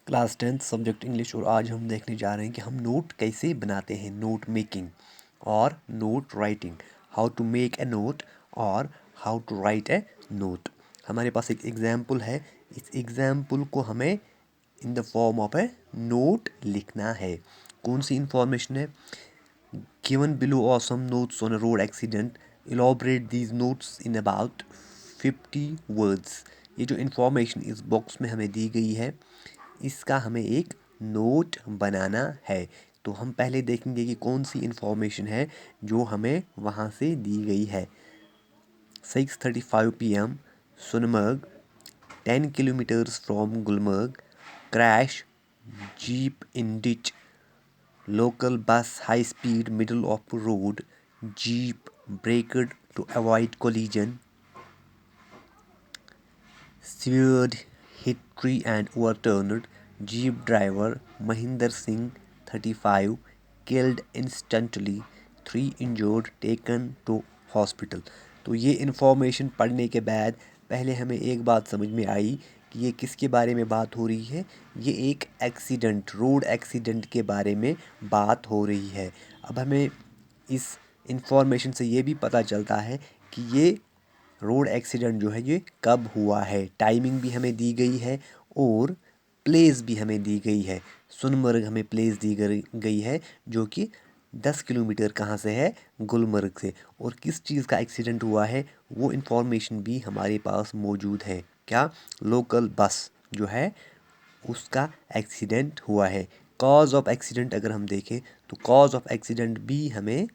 Class 10 subject English. और आज हम देखने जा रहे हैं कि हम नोट कैसे बनाते हैं, नोट मेकिंग और note writing, how to make a note और how to write a note. हमारे पास एक एग्जाम्पल है, इस एग्जाम्पल को हमें in the form of a note लिखना है। कौन सी इंफॉर्मेशन है? Given below are some notes on a road accident, elaborate these notes in about 50 words. ये जो इंफॉर्मेशन इस बॉक्स में हमें दी गई है, इसका हमें एक नोट बनाना है। तो हम पहले देखेंगे कि कौन सी इंफॉर्मेशन है जो हमें वहाँ से दी गई है। 6:35 PM, Sonamarg, 10 kilometers from Gulmarg, crash, jeep in ditch, local bus high speed middle of road, jeep braked to avoid collision, swerved, hit tree and overturned, jeep driver Mahinder Singh 35 killed instantly, 3 injured taken to hospital। तो ये information पढ़ने के बाद पहले हमें एक बात समझ में आई कि ये किसके बारे में बात हो रही है। ये एक एक्सीडेंट, रोड एक्सीडेंट के बारे में बात हो रही है। अब हमें इस इंफॉर्मेशन से ये भी पता चलता है कि ये रोड एक्सीडेंट जो है ये कब हुआ है, टाइमिंग भी हमें दी गई है और प्लेस भी हमें दी गई है। सोनमर्ग हमें प्लेस दी गई है जो कि 10 किलोमीटर कहाँ से है, गुलमर्ग से। और किस चीज़ का एक्सीडेंट हुआ है वो इन्फॉर्मेशन भी हमारे पास मौजूद है। क्या? लोकल बस जो है उसका एक्सीडेंट हुआ है। कॉज ऑफ एक्सीडेंट अगर हम देखें तो कॉज ऑफ एक्सीडेंट भी हमें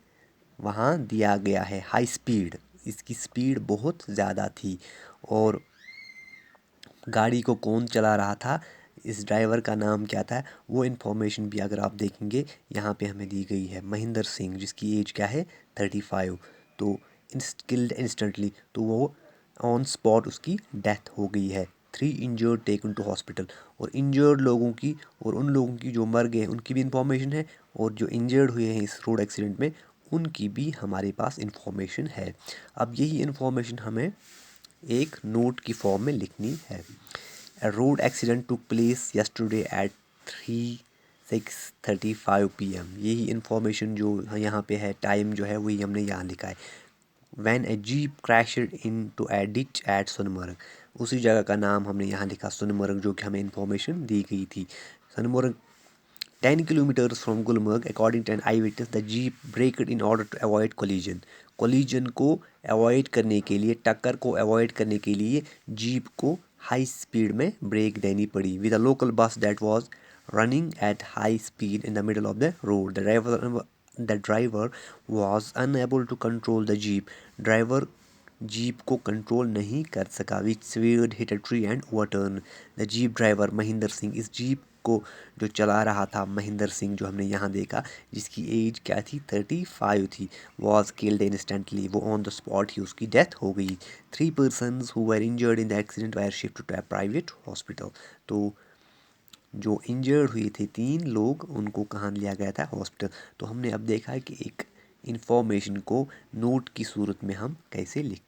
वहाँ दिया गया है, हाई स्पीड। इसकी स्पीड बहुत ज़्यादा थी। और गाड़ी को कौन चला रहा था, इस ड्राइवर का नाम क्या था, वो इन्फॉर्मेशन भी अगर आप देखेंगे यहाँ पे हमें दी गई है। महेंद्र सिंह, जिसकी एज क्या है 35। तो किल्ड इंस्टेंटली, तो वो ऑन स्पॉट उसकी डेथ हो गई है। 3 इंजर्ड टेकन टू हॉस्पिटल, और इंजर्ड लोगों की और उन लोगों की जो मर गए उनकी भी इंफॉर्मेशन है, और जो इंजर्ड हुए हैं इस रोड एक्सीडेंट में उनकी भी हमारे पास इंफॉर्मेशन है। अब यही इंफॉर्मेशन हमें एक नोट की फॉर्म में लिखनी है। A road accident took place yesterday at 6:35 PM। यही इंफॉर्मेशन जो यहाँ पे है, टाइम जो है वही हमने यहाँ लिखा है। When a jeep crashed into a ditch at Sonamarg, उसी जगह का नाम हमने यहाँ लिखा सोनमर्ग, जो कि हमें इंफॉर्मेशन दी गई थी। Sonamarg 10 kilometers from Gulmarg, according to an eyewitness, the jeep braked in order to avoid collision। Collision को अवॉइड करने के लिए, टक्कर को अवॉइड करने के लिए जीप को हाई स्पीड में ब्रेक देनी पड़ी। With a local bus that was running at high speed in the middle of the road, the driver was unable to control the jeep. Driver jeep को control नहीं कर सका। Which swerved hit a tree and overturn the jeep driver Mahendra Singh. इस jeep को जो चला रहा था महेंद्र सिंह, जो हमने यहाँ देखा, जिसकी एज क्या थी 35 थी, वॉज किल्ड इंस्टेंटली, वो ऑन द स्पॉट ही उसकी डेथ हो गई। 3 persons who were injured in the accident were shifted to a private hospital. तो जो इंजर्ड हुए थे 3 लोग, उनको कहाँ लिया गया था? हॉस्पिटल। तो हमने अब देखा है कि एक इंफॉर्मेशन को नोट की सूरत में हम कैसे लिखते हैं।